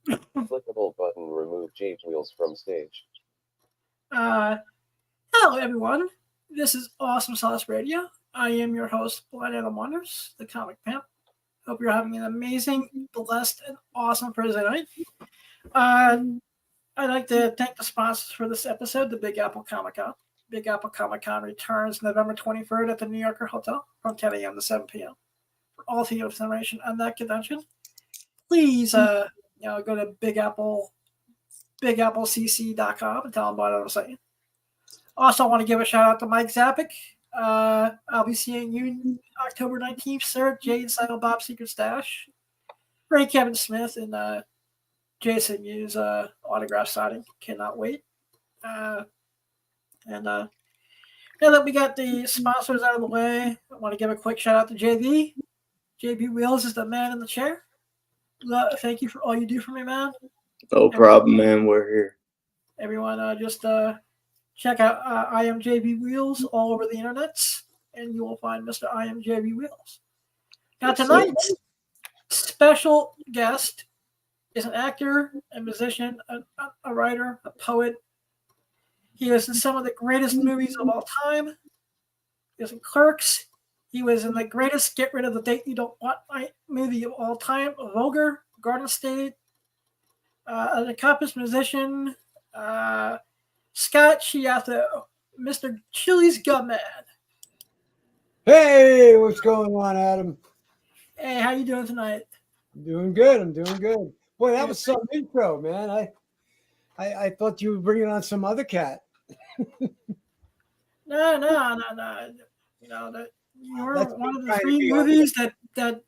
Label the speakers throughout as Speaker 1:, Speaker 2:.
Speaker 1: Clickable button remove chewies from stage.
Speaker 2: Uh, Hello, everyone. This is Awesome Sauce Radio. I am your host, Blind Adam Wonders, the comic pimp. Hope you're having an amazing, blessed, and awesome Thursday night. Uh, I'd like to thank the sponsors for this episode, the Big Apple Comic Con. Big Apple Comic Con returns November 23rd at the New Yorker Hotel from 10 a.m. to 7 p.m. For all the information on that convention, please go to BigAppleCC.com and tell them about it on the site. Also, I want to give a shout out to Mike Zappick. I'll be seeing you October 19th, sir, at Jade Cycle Bob Secret Stash. Ray Kevin Smith and Jason Mewes autograph signing. Cannot wait. And now that we got the sponsors out of the way, I want to give a quick shout out to JB. JB Wheels is the man in the chair. Thank you for all you do for me, man.
Speaker 3: No problem, man. We're here.
Speaker 2: Everyone, just check out I am JB Wheels all over the internet, and you will find Mr. I am JB Wheels. Now, tonight's special guest is an actor, a musician, a writer, a poet. He was in some of the greatest movies of all time. He was in Clerks. He was in the greatest Get Rid of the Date You Don't Want movie of all time, Vulgar, Garden State, an accomplished musician, Scott Chiato, Mr. Chili's Gutman.
Speaker 4: Hey, what's going on, Adam?
Speaker 2: Hey, how you doing tonight?
Speaker 4: I'm doing good. I'm doing good. Boy, that was some intro, man. I thought you were bringing on some other cat.
Speaker 2: No. You know that you're one of the three movies that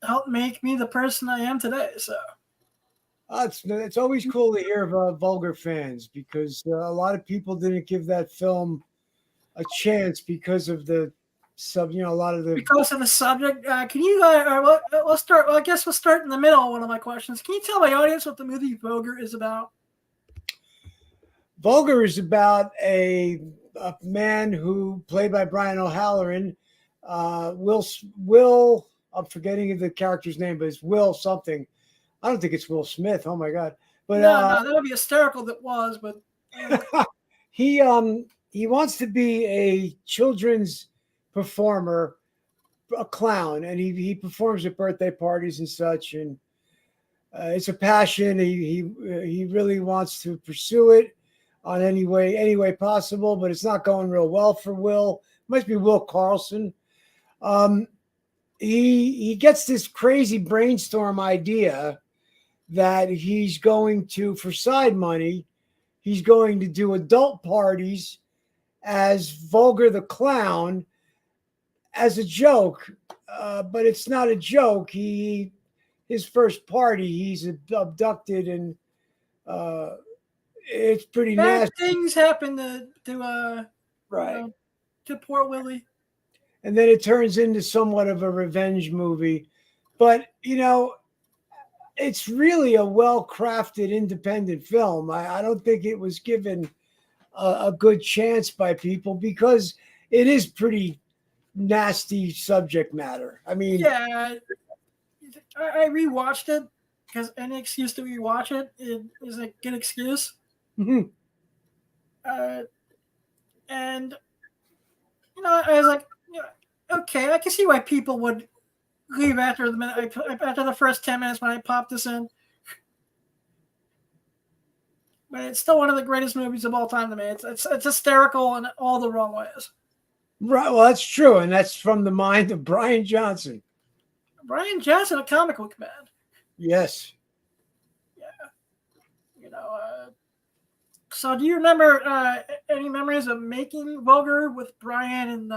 Speaker 2: helped make me the person I am today. So.
Speaker 4: It's always cool to hear of vulgar fans because a lot of people didn't give that film a chance because of the a lot of the
Speaker 2: because of the subject. Can you? Let's start. Well, I guess we'll start in the middle of one of my questions. Can you tell my audience what the movie Vulgar is about?
Speaker 4: Vulgar is about a man who, played by Brian O'Halloran, Will. I'm forgetting the character's name, but it's Will something. I don't think it's Will Smith. Oh my God! But
Speaker 2: no, that would be hysterical. That was, but
Speaker 4: he wants to be a children's performer, a clown, and he performs at birthday parties and such. And it's a passion. He really wants to pursue it on any way possible, but it's not going real well for Will. It must be Will Carlson. He gets this crazy brainstorm idea that he's going to, for side money, he's going to do adult parties as Vulgar the Clown as a joke. But it's not a joke. His first party, he's abducted and it's pretty
Speaker 2: bad
Speaker 4: nasty.
Speaker 2: things happen to
Speaker 4: right
Speaker 2: to poor Willie.
Speaker 4: And then it turns into somewhat of a revenge movie. But, it's really a well-crafted independent film. I don't think it was given a good chance by people because it is pretty nasty subject matter. I mean,
Speaker 2: yeah, I rewatched it because any excuse to rewatch it is a good excuse.
Speaker 4: Mm-hmm.
Speaker 2: And I was like, okay, I can see why people would leave after the first 10 minutes when I popped this in. But it's still one of the greatest movies of all time to me. It's hysterical in all the wrong ways.
Speaker 4: Right. Well, that's true, and that's from the mind of Brian Johnson.
Speaker 2: Brian Johnson, a comic book man.
Speaker 4: Yes.
Speaker 2: Yeah. So do you remember any memories of making Vulgar with Brian and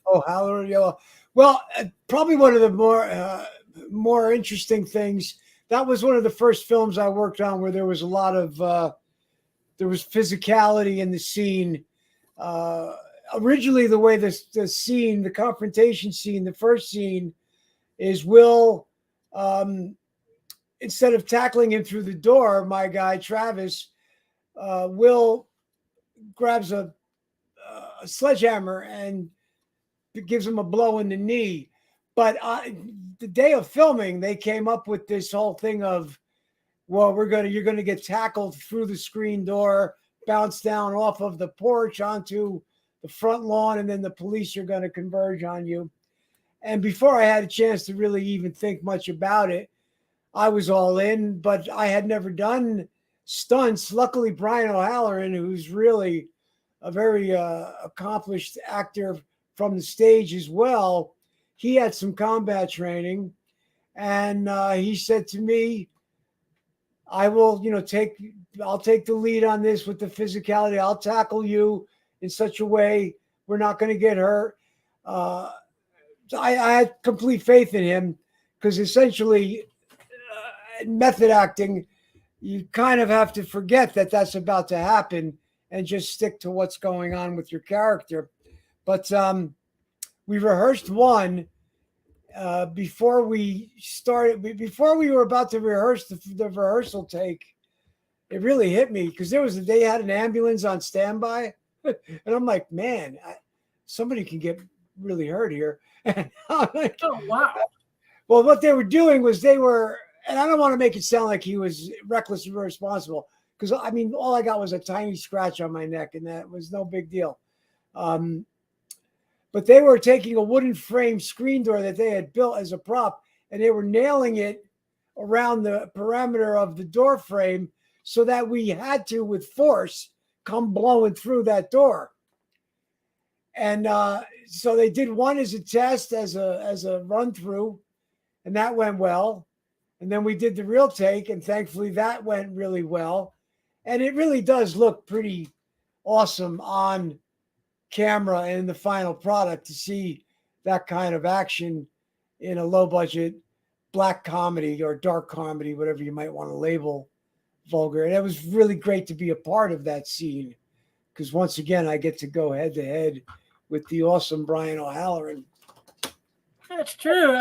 Speaker 4: O'Halloran? Yeah. Well, probably one of the more interesting things. That was one of the first films I worked on where there was a lot of there was physicality in the scene. Originally, the way the confrontation scene, the first scene, is Will, instead of tackling him through the door, my guy Travis, Will grabs a sledgehammer and gives him a blow in the knee. But the day of filming, they came up with this whole thing of, well, you're gonna get tackled through the screen door, bounce down off of the porch onto the front lawn, and then the police are gonna converge on you. And before I had a chance to really even think much about it, I was all in, but I had never done stunts. Luckily, Brian O'Halloran, who's really a very accomplished actor from the stage as well, he had some combat training, and he said to me, I will, I'll take the lead on this with the physicality. I'll tackle you in such a way we're not going to get hurt. So I had complete faith in him, because essentially method acting, you kind of have to forget that that's about to happen and just stick to what's going on with your character. But we rehearsed one before we started. Before we were about to rehearse the rehearsal take, it really hit me, because they had an ambulance on standby, and I'm like, man, somebody can get really hurt here. And I'm like,
Speaker 2: Oh, wow.
Speaker 4: well, what they were doing was and I don't want to make it sound like he was reckless and irresponsible, because I mean, all I got was a tiny scratch on my neck, and that was no big deal. But they were taking a wooden frame screen door that they had built as a prop, and they were nailing it around the perimeter of the door frame, so that we had to, with force, come blowing through that door. And so they did one as a test, as a run through, and that went well. And then we did the real take, and thankfully that went really well. And it really does look pretty awesome on camera and in the final product, to see that kind of action in a low budget black comedy or dark comedy, whatever you might want to label vulgar. And it was really great to be a part of that scene, because once again, I get to go head to head with the awesome Brian O'Halloran.
Speaker 2: That's true.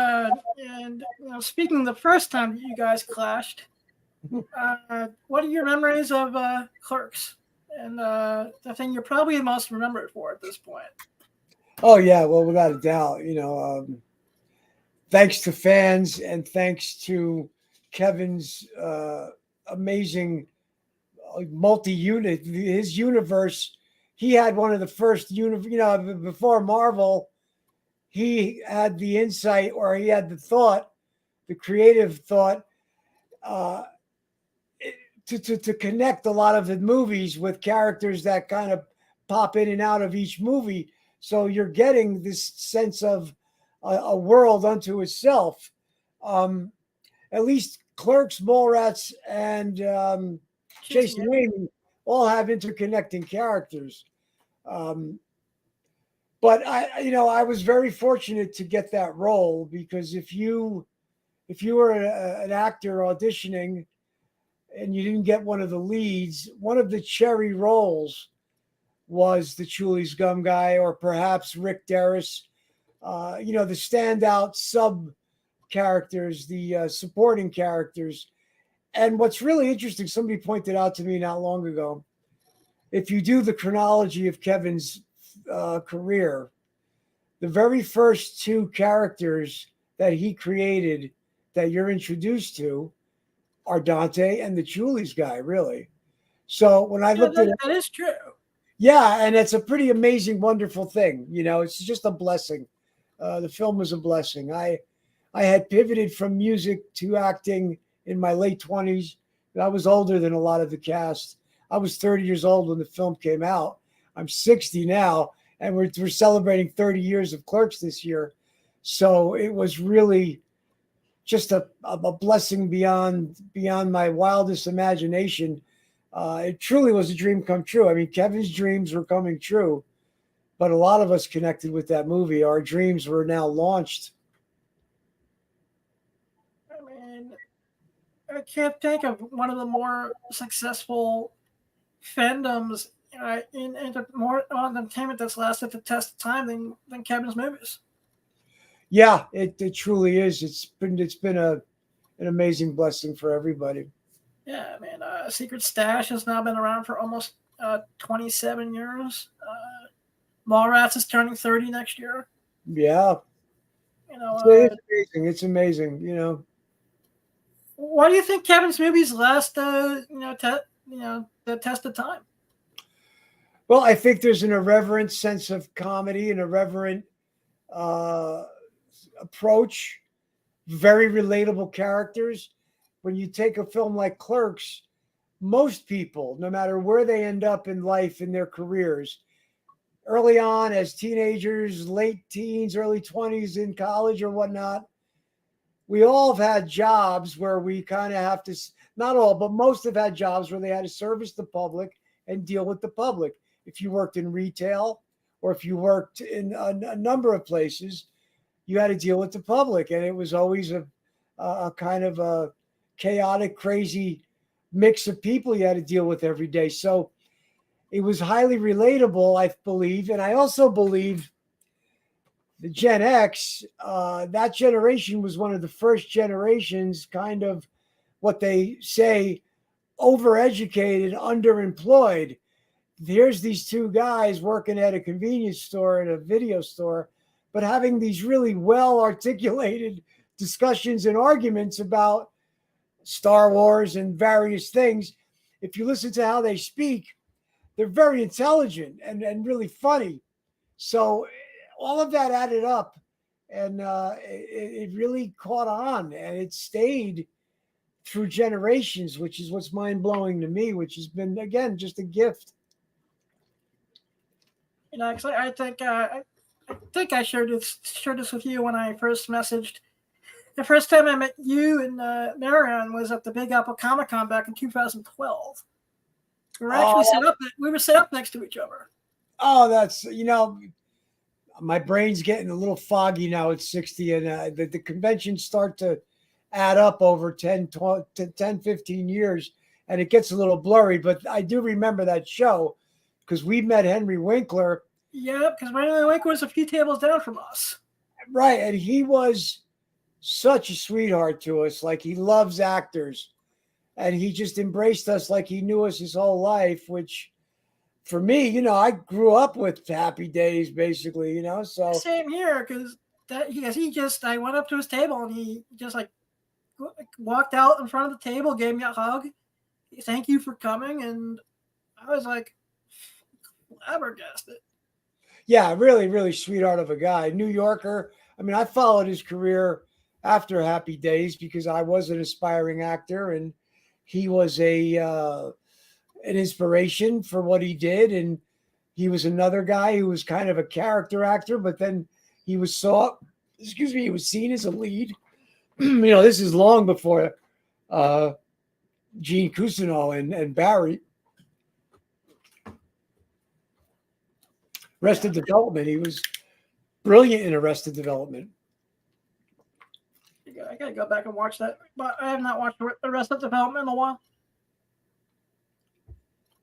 Speaker 2: And speaking the first time that you guys clashed, what are your memories of Clerks? And the thing you're probably most remembered for at this point?
Speaker 4: Oh, yeah. Well, without a doubt, thanks to fans and thanks to Kevin's amazing multi-unit, his universe. He had one of the first, before Marvel, he had the insight, or he had the thought, the creative thought, to connect a lot of the movies with characters that kind of pop in and out of each movie. So you're getting this sense of a world unto itself. At least Clerks, Mallrats, and Jason Raymond all have interconnecting characters. But I was very fortunate to get that role, because if you were an actor auditioning and you didn't get one of the leads, one of the cherry roles was the Chewies gum guy, or perhaps Rick Derris. The standout sub characters, the supporting characters. And what's really interesting, somebody pointed out to me not long ago, if you do the chronology of Kevin's career, the very first two characters that he created that you're introduced to are Dante and the Chewies guy, really. So when I looked at it,
Speaker 2: that is true.
Speaker 4: yeah, and it's a pretty amazing, wonderful thing. It's just a blessing. The film was a blessing. I had pivoted from music to acting in my late 20s. I was older than a lot of the cast. I was 30 years old when the film came out. I'm 60 now, and we're celebrating 30 years of Clerks this year. So it was really just a blessing beyond my wildest imagination. It truly was a dream come true. I mean, Kevin's dreams were coming true, but a lot of us connected with that movie. Our dreams were now launched.
Speaker 2: I mean, I can't think of one of the more successful fandoms in more entertainment that's lasted the test of time than Kevin's movies.
Speaker 4: Yeah, it truly is. It's been an amazing blessing for everybody.
Speaker 2: Yeah, I mean, Secret Stash has now been around for almost 27 years. Mallrats is turning 30 next year.
Speaker 4: Yeah.
Speaker 2: You know,
Speaker 4: It's amazing. It's amazing. You know.
Speaker 2: why do you think Kevin's movies last? The test of time.
Speaker 4: Well, I think there's an irreverent sense of comedy, an irreverent uh, approach, very relatable characters. When you take a film like Clerks, most people, no matter where they end up in life in their careers, early on as teenagers, late teens, early 20s in college or whatnot, we all have had jobs where we kind of have to, not all, but most have had jobs where they had to service the public and deal with the public. If you worked in retail or if you worked in a number of places, you had to deal with the public. And it was always a kind of a chaotic, crazy mix of people you had to deal with every day. So it was highly relatable, I believe. And I also believe the Gen X, that generation was one of the first generations, kind of what they say, overeducated, underemployed. Here's these two guys working at a convenience store and a video store, but having these really well articulated discussions and arguments about Star Wars and various things. If you listen to how they speak, they're very intelligent and really funny. So all of that added up, and it really caught on, and it stayed through generations, which is what's mind blowing to me, which has been, again, just a gift.
Speaker 2: You know, 'cause I think I shared this with you when I first messaged. The first time I met you and Marianne was at the Big Apple Comic Con back in 2012. We were actually set up next to each other.
Speaker 4: Oh, that's, my brain's getting a little foggy now at 60, and the conventions start to add up over 10, 15 years, and it gets a little blurry. But I do remember that show because we met Henry Winkler.
Speaker 2: Yeah, because Henry Winkler was a few tables down from us.
Speaker 4: Right, and he was such a sweetheart to us. Like, he loves actors, and he just embraced us like he knew us his whole life, which for me, I grew up with Happy Days, basically, so.
Speaker 2: Same here, because I went up to his table and he just like walked out in front of the table, gave me a hug. Thank you for coming. And I was like, flabbergasted.
Speaker 4: Yeah, really, really sweetheart of a guy. New Yorker. I mean, I followed his career after Happy Days because I was an aspiring actor, and he was an inspiration for what he did. And he was another guy who was kind of a character actor, but then he was he was seen as a lead. This is long before Gene Cousineau and Barry. Arrested Development. He was brilliant in Arrested Development.
Speaker 2: I gotta go back and watch that, but I have not watched Arrested Development in a while.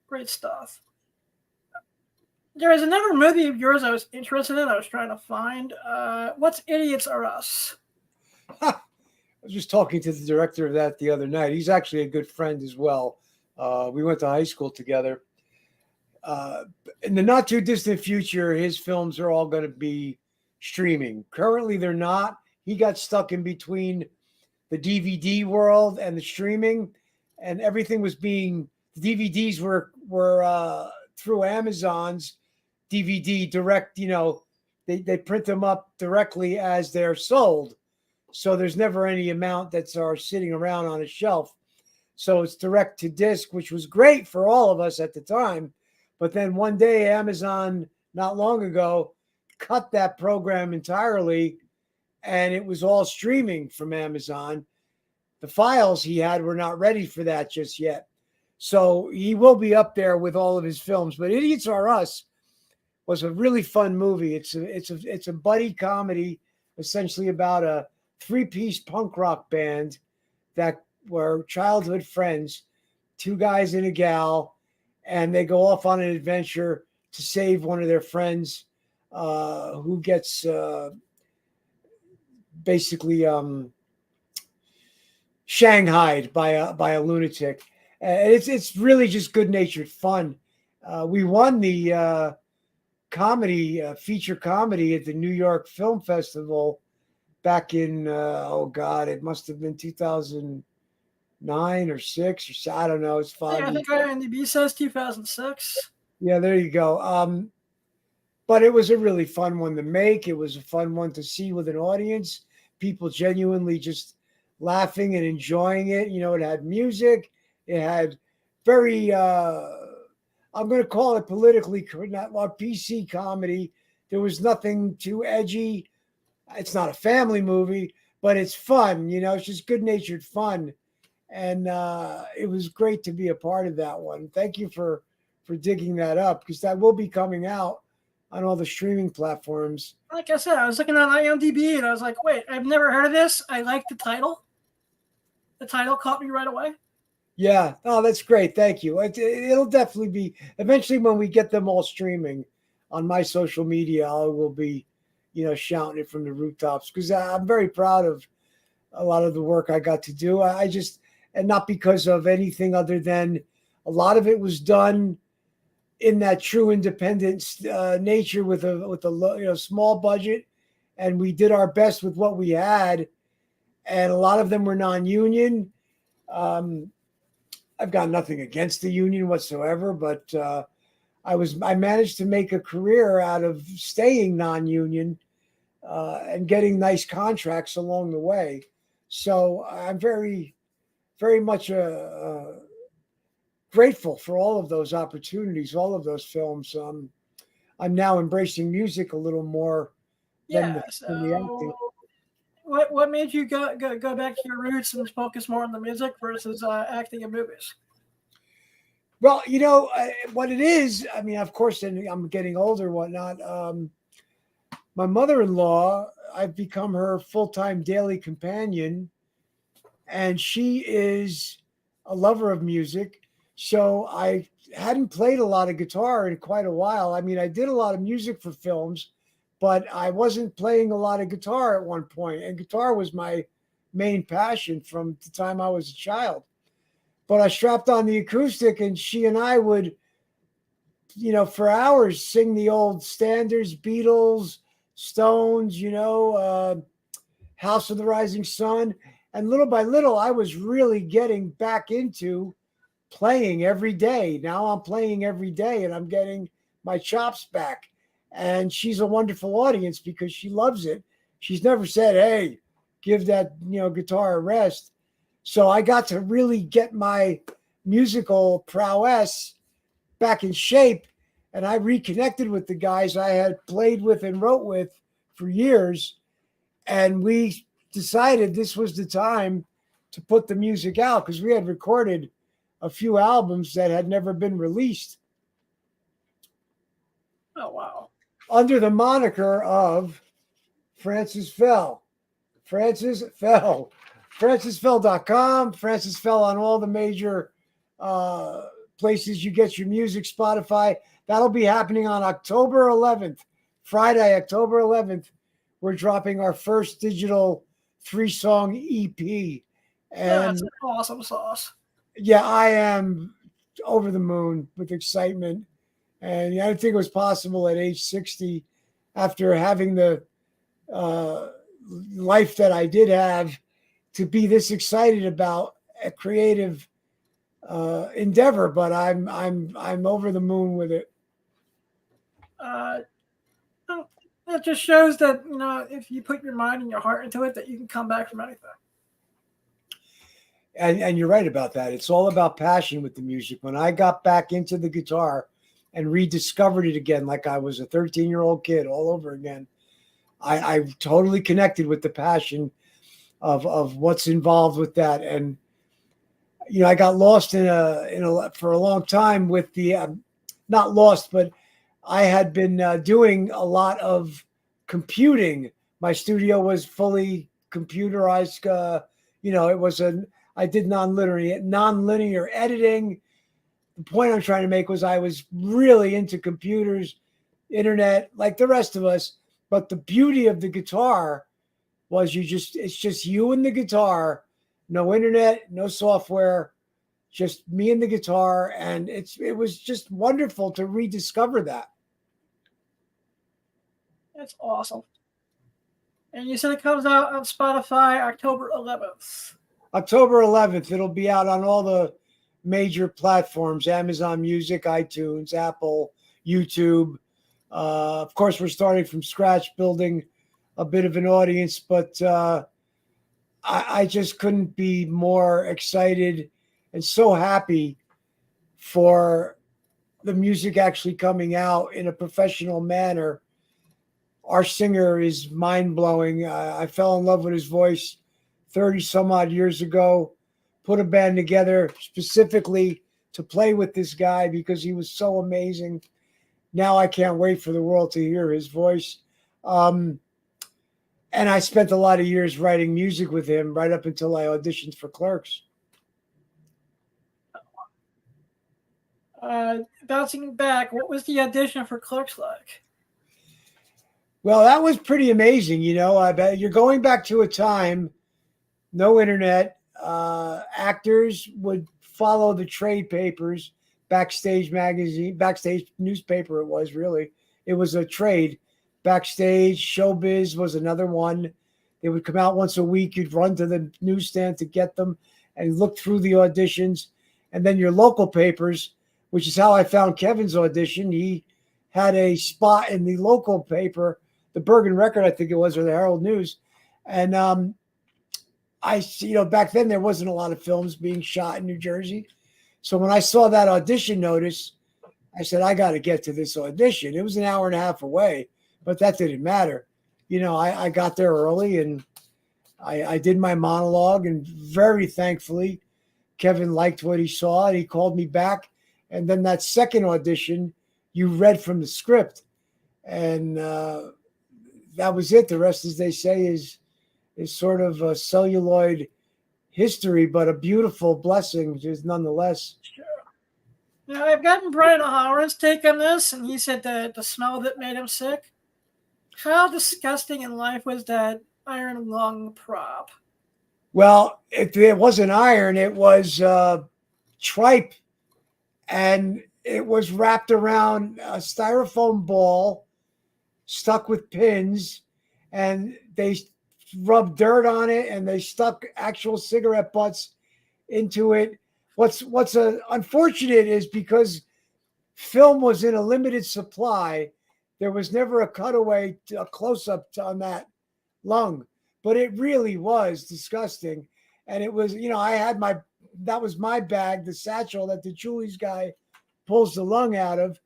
Speaker 2: Great stuff. There is another movie of yours I was interested in. I was trying to find. What's Idiots Are Us?
Speaker 4: I was just talking to the director of that the other night. He's actually a good friend as well. We went to high school together. In the not too distant future, his films are all going to be streaming. Currently, they're not. He got stuck in between the DVD world and the streaming, and everything was the DVDs were through Amazon's DVD direct. They print them up directly as they're sold. So there's never any amount that's sitting around on a shelf. So it's direct to disc, which was great for all of us at the time. But then one day, Amazon, not long ago, cut that program entirely, and it was all streaming from Amazon. The files he had were not ready for that just yet. So he will be up there with all of his films. But Idiots Are Us was a really fun movie. It's a buddy comedy, essentially about a 3-piece punk rock band that were childhood friends, 2 guys and a gal, and they go off on an adventure to save one of their friends who gets basically shanghaied by a lunatic. It's really just good-natured fun. We won the feature comedy at the New York Film Festival back in oh god, it must have been 2009 or six or I don't know. It's
Speaker 2: Yeah, I
Speaker 4: 5 years.
Speaker 2: think IMDb says 2006.
Speaker 4: Yeah, there you go. But it was a really fun one to make. It was a fun one to see with an audience. People genuinely just laughing and enjoying it. You know, it had music. It had very, I'm going to call it politically not well, PC comedy. There was nothing too edgy. It's not a family movie, but it's fun. You know, it's just good natured fun. And it was great to be a part of that one. Thank you for digging that up because that will be coming out on all the streaming platforms.
Speaker 2: Like I said, I was looking on IMDb and I was like, wait, I've never heard of this. I like the title. The title caught me right away.
Speaker 4: Yeah. Oh, that's great. Thank you. It'll definitely be eventually when we get them all streaming on my social media. I will be, you know, shouting it from the rooftops because I'm very proud of a lot of the work I got to do. I just, and not because of anything other than a lot of it was done in that true independent nature with a small budget, and we did our best with what we had, and a lot of them were non-union. I've got nothing against the union whatsoever, but I managed to make a career out of staying non-union and getting nice contracts along the way. So I'm very, very much grateful for all of those opportunities, all of those films. I'm now embracing music a little more than
Speaker 2: Yeah.
Speaker 4: the acting.
Speaker 2: So, what made you go back to your roots and focus more on the music versus acting in movies?
Speaker 4: Well, you know what it is. I mean, of course, and I'm getting older, whatnot. My mother-in-law, I've become her full-time daily companion, and she is a lover of music. So I hadn't played a lot of guitar in quite a while. I mean, I did a lot of music for films, but I wasn't playing a lot of guitar at one point, and guitar was my main passion from the time I was a child. But I strapped on the acoustic, and she and I would, you know, for hours sing the old standards, Beatles, Stones, you know, House of the Rising Sun. And little by little, I was really getting back into playing every day. Now I'm playing every day and I'm getting my chops back. And she's a wonderful audience because she loves it. She's never said, hey, give that, you know, guitar a rest. So I got to really get my musical prowess back in shape. And I reconnected with the guys I had played with and wrote with for years. And we decided this was the time to put the music out because we had recorded a few albums that had never been released
Speaker 2: Oh wow!
Speaker 4: under the moniker of Francis Fell. Francis Fell. FrancisFell.com. Francis Fell on all the major places you get your music, Spotify. That'll be happening on October 11th, Friday, October 11th. We're dropping our first digital 3-song EP. And
Speaker 2: That's awesome sauce.
Speaker 4: yeah, I am over the moon with excitement. And I didn't think it was possible at age 60 after having the life that I did have to be this excited about a creative endeavor, but I'm over the moon with it.
Speaker 2: It just shows that, you know, if you put your mind and your heart into it, that you can come back from anything.
Speaker 4: And you're right about that. It's all about passion with the music. When I got back into the guitar and rediscovered it again, like I was a 13-year-old kid all over again, I totally connected with the passion of what's involved with that. And you know, I got lost for a long time with the not lost, but I had been doing a lot of computing. My studio was fully computerized. You know, I did nonlinear editing. The point I'm trying to make was I was really into computers, internet, like the rest of us. But the beauty of the guitar was it's just you and the guitar, no internet, no software, just me and the guitar. And it was just wonderful to rediscover that.
Speaker 2: That's awesome. And you said it comes out on Spotify October 11th.
Speaker 4: October 11th. It'll be out on all the major platforms: Amazon Music, iTunes, Apple, YouTube. Of course, we're starting from scratch, building a bit of an audience, but I just couldn't be more excited and so happy for the music actually coming out in a professional manner. Our singer is mind blowing. I fell in love with his voice 30 some odd years ago, put a band together specifically to play with this guy because he was so amazing. Now I can't wait for the world to hear his voice. And I spent a lot of years writing music with him right up until I auditioned for Clerks.
Speaker 2: Bouncing back, what was the audition for Clerks like?
Speaker 4: Well, that was pretty amazing. You know, I bet you're going back to a time, no internet. Actors would follow the trade papers, Backstage magazine, Backstage newspaper. It was really, it was a trade. Backstage, Showbiz was another one. They would come out once a week. You'd run to the newsstand to get them and look through the auditions. And then your local papers, which is how I found Kevin's audition. He had a spot in the local paper, the Bergen Record, I think it was, or the Herald News. And back then there wasn't a lot of films being shot in New Jersey. So when I saw that audition notice, I said, I got to get to this audition. It was an hour and a half away, but that didn't matter. You know, I got there early and I did my monologue, and very thankfully, Kevin liked what he saw and he called me back. And then that second audition, you read from the script, and that was it. The rest, as they say, is sort of a celluloid history, but a beautiful blessing, just nonetheless.
Speaker 2: Sure. Now, I've gotten Brian O'Halloran's take on this, and he said that the smell of it made him sick. How disgusting in life was that iron lung prop?
Speaker 4: Well, it wasn't iron, it was tripe, and it was wrapped around a styrofoam ball stuck with pins, and they rubbed dirt on it and they stuck actual cigarette butts into it. What's unfortunate is because film was in a limited supply, there was never a cutaway, a close-up on that lung, but it really was disgusting. And it was, I had that was my bag, the satchel that the chewies guy pulls the lung out of.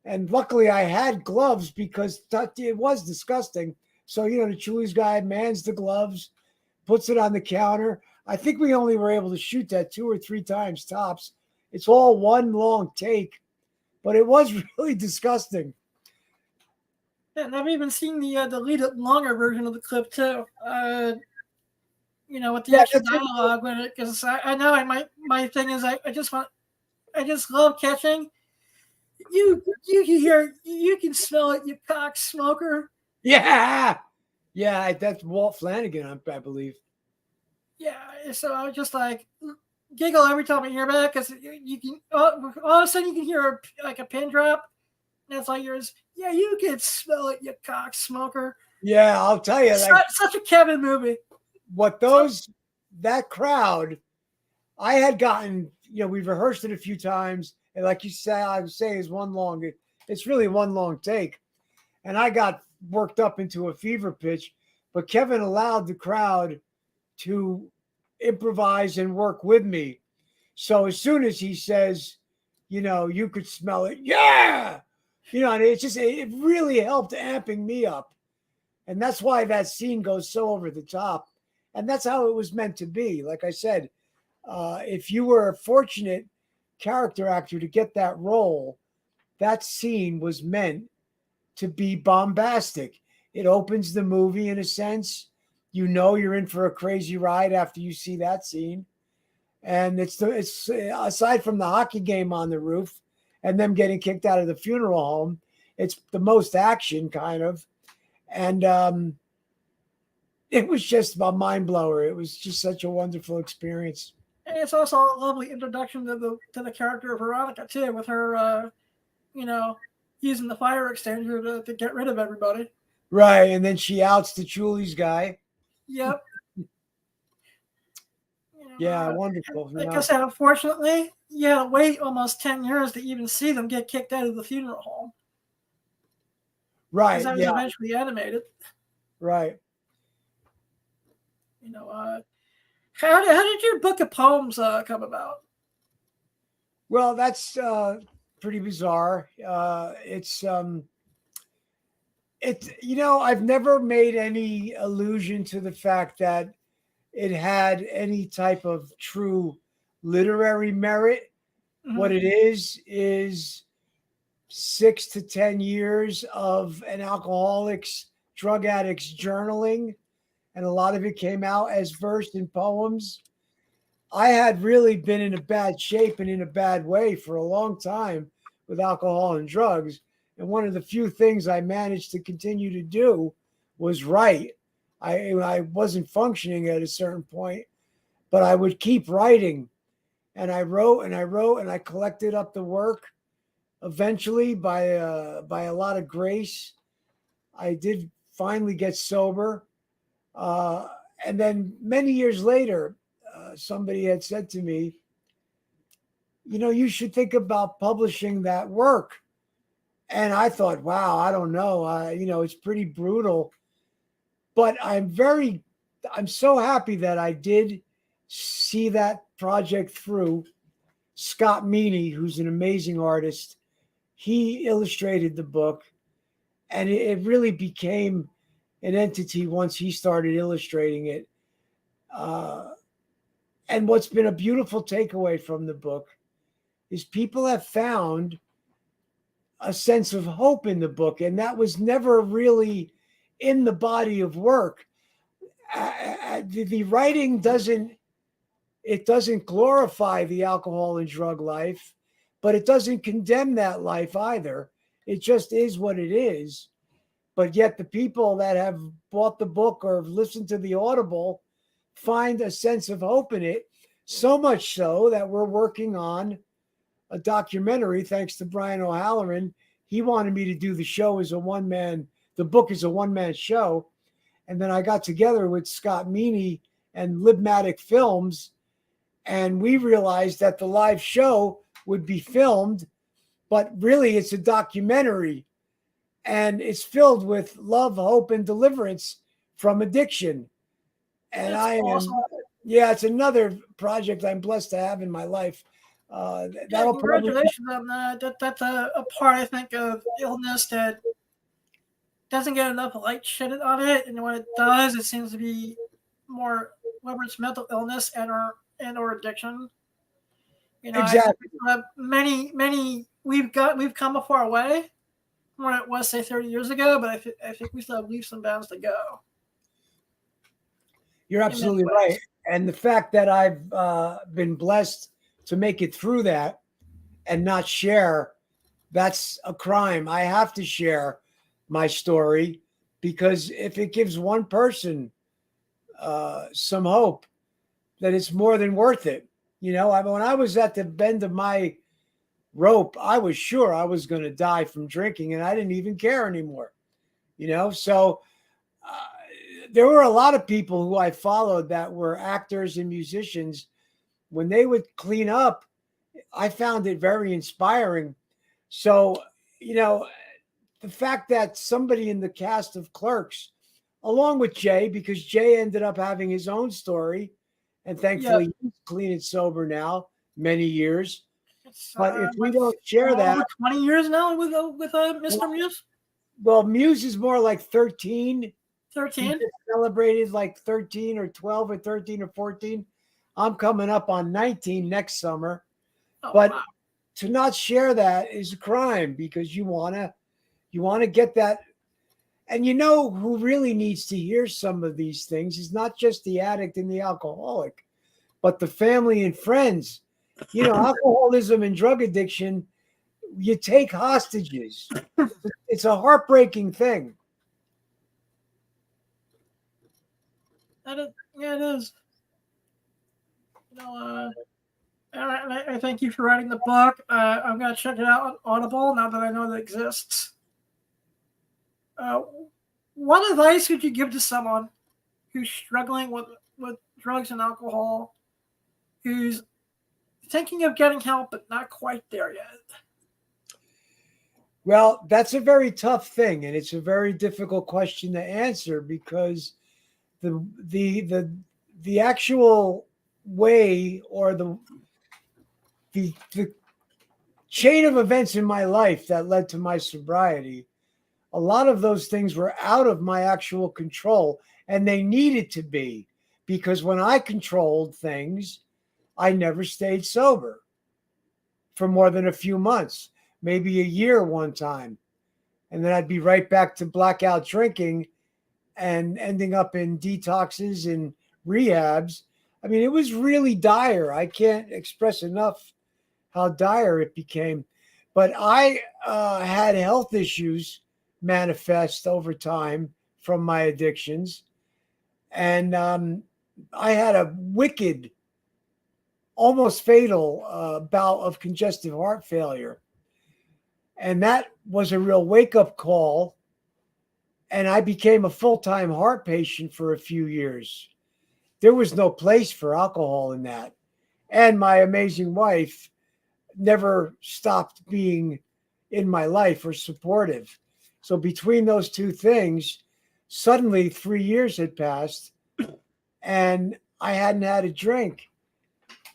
Speaker 4: And luckily I had gloves because it was disgusting. So, the chewies guy mans the gloves, puts it on the counter. I think we only were able to shoot that 2 or 3 times tops. It's all one long take, but it was really disgusting.
Speaker 2: And I've even seen the deleted longer version of the clip too. With the extra dialogue with it, because I know my thing is I just love catching. You can hear, you can smell it, you cock smoker.
Speaker 4: Yeah, that's Walt Flanagan, I believe.
Speaker 2: Yeah, so I was just like giggle every time I hear that, because you can all of a sudden you can hear a pin drop, and it's like yours. Yeah, you can smell it, you cock smoker.
Speaker 4: Yeah, I'll tell you,
Speaker 2: such a Kevin movie.
Speaker 4: What that crowd, I had gotten. We've rehearsed it a few times, and like you say, I would say is it's really one long take, and I got worked up into a fever pitch, but Kevin allowed the crowd to improvise and work with me. So as soon as he says, you could smell it, yeah, and it really helped amping me up. And that's why that scene goes so over the top. And that's how it was meant to be. Like I said, if you were a fortunate character actor to get that role, that scene was meant to be bombastic. It opens the movie in a sense. You're in for a crazy ride after you see that scene. And it's aside from the hockey game on the roof and them getting kicked out of the funeral home, it's the most action kind of. And it was just a mind blower. It was just such a wonderful experience.
Speaker 2: And it's also a lovely introduction to the character of Veronica too, with her, using the fire extinguisher to get rid of everybody.
Speaker 4: Right, and then she outs the chewies guy.
Speaker 2: Yep.
Speaker 4: Yeah, wonderful.
Speaker 2: Like I said, unfortunately, you had to wait almost 10 years to even see them get kicked out of the funeral home.
Speaker 4: Right.
Speaker 2: Because that was eventually animated.
Speaker 4: Right.
Speaker 2: How did your book of poems come about?
Speaker 4: Well, that's pretty bizarre. I've never made any allusion to the fact that it had any type of true literary merit.
Speaker 2: Mhm.
Speaker 4: What it is 6 to 10 years of an alcoholic's, drug addict's journaling, and a lot of it came out as verse and poems. I had really been in a bad shape and in a bad way for a long time with alcohol and drugs. And one of the few things I managed to continue to do was write. I wasn't functioning at a certain point, but I would keep writing. And I wrote and I wrote and I collected up the work. Eventually, by a lot of grace, I did finally get sober. And then many years later, somebody had said to me, you should think about publishing that work. And I thought, wow, I don't know. It's pretty brutal. But I'm so happy that I did see that project through. Scott Meany, who's an amazing artist, he illustrated the book, and it really became an entity once he started illustrating it. And what's been a beautiful takeaway from the book is people have found a sense of hope in the book, and that was never really in the body of work. The writing doesn't glorify the alcohol and drug life, but it doesn't condemn that life either. It just is what it is. But yet the people that have bought the book or have listened to the Audible find a sense of hope in it, so much so that we're working on a documentary, thanks to Brian O'Halloran. He wanted me to do the show as the book is a one-man show. And then I got together with Scott Meany and Libmatic Films, and we realized that the live show would be filmed, but really it's a documentary, and it's filled with love, hope, and deliverance from addiction. And
Speaker 2: That's awesome.
Speaker 4: It's another project I'm blessed to have in my life.
Speaker 2: Congratulations on that. That's a part, I think, of illness that doesn't get enough light shedded on it, and when it does, it seems to be more, whether it's mental illness and or addiction.
Speaker 4: Exactly.
Speaker 2: Many we've come a far way from what it was, say, 30 years ago, but I think we still have leaps and bounds to go.
Speaker 4: You're absolutely right. And the fact that I've been blessed to make it through that and not share, that's a crime. I have to share my story, because if it gives one person some hope, that it's more than worth it. When I was at the bend of my rope, I was sure I was going to die from drinking, and I didn't even care anymore. So there were a lot of people who I followed that were actors and musicians. When they would clean up, I found it very inspiring. So, the fact that somebody in the cast of Clerks, along with Jay, because Jay ended up having his own story, and thankfully he's clean and sober now, many years. But if we don't share that,
Speaker 2: over 20 years now with Mr. Muse.
Speaker 4: Well, Muse is more like 13.
Speaker 2: 13.
Speaker 4: Celebrated like 13 or 12 or 13 or 14. I'm coming up on 19 next summer. But wow, to not share that is a crime, because you want to get that. And who really needs to hear some of these things is not just the addict and the alcoholic, but the family and friends. Alcoholism and drug addiction, you take hostages. It's a heartbreaking thing.
Speaker 2: It is. I thank you for writing the book. I'm going to check it out on Audible now that I know that it exists. what advice would you give to someone who's struggling with drugs and alcohol, who's thinking of getting help but not quite there yet?
Speaker 4: Well, that's a very tough thing, and it's a very difficult question to answer because the actual way or the chain of events in my life that led to my sobriety, a lot of those things were out of my actual control, and they needed to be, because when I controlled things, I never stayed sober for more than a few months, maybe a year one time. And then I'd be right back to blackout drinking and ending up in detoxes and rehabs. I mean, it was really dire. I can't express enough how dire it became. But I had health issues manifest over time from my addictions. And I had a wicked, almost fatal bout of congestive heart failure. And that was a real wake up call. And I became a full time heart patient for a few years. There was no place for alcohol in that. And my amazing wife never stopped being in my life or supportive. So between those two things, suddenly 3 years had passed and I hadn't had a drink.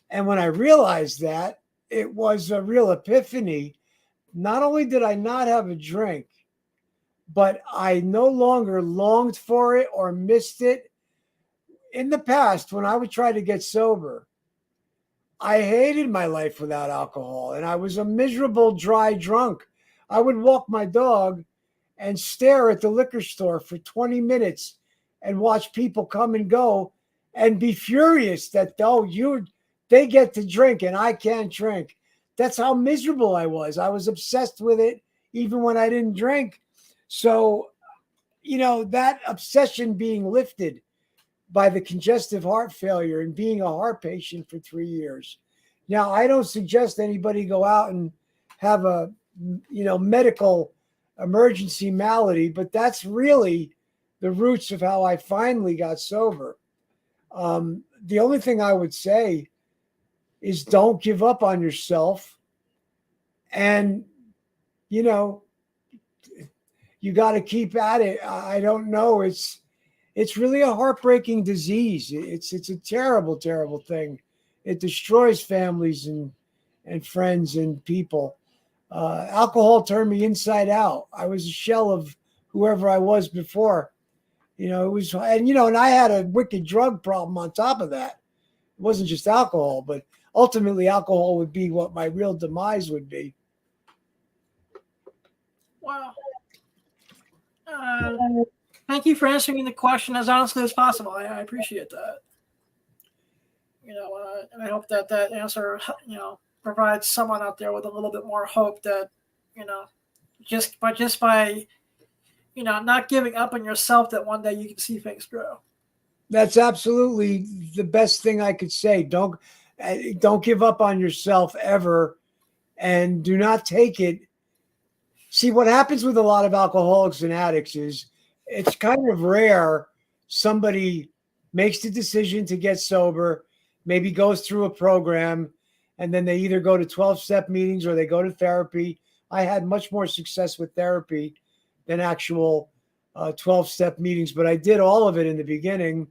Speaker 4: And when I realized that, it was a real epiphany. Not only did I not have a drink, but I no longer longed for it or missed it. In the past, when I would try to get sober, I hated my life without alcohol, and I was a miserable, dry drunk. I would walk my dog and stare at the liquor store for 20 minutes and watch people come and go and be furious that, oh, they get to drink and I can't drink. That's how miserable I was. I was obsessed with it even when I didn't drink. So, that obsession being lifted by the congestive heart failure and being a heart patient for 3 years. Now, I don't suggest anybody go out and have a, medical emergency malady, but that's really the roots of how I finally got sober. The only thing I would say is don't give up on yourself. And, you got to keep at it. I don't know. It's really a heartbreaking disease. It's a terrible, terrible thing. It destroys families and friends and people. Alcohol turned me inside out. I was a shell of whoever I was before. It was, and I had a wicked drug problem on top of that. It wasn't just alcohol, but ultimately alcohol would be what my real demise would be.
Speaker 2: Wow. Thank you for answering the question as honestly as possible. I appreciate that. And I hope that answer, provides someone out there with a little bit more hope that, just by not giving up on yourself, that one day you can see things grow.
Speaker 4: That's absolutely the best thing I could say. Don't give up on yourself ever, and do not take it. See, what happens with a lot of alcoholics and addicts is it's kind of rare somebody makes the decision to get sober, maybe goes through a program, and then they either go to 12-step meetings or they go to therapy. I had much more success with therapy than actual 12-step meetings, but I did all of it in the beginning.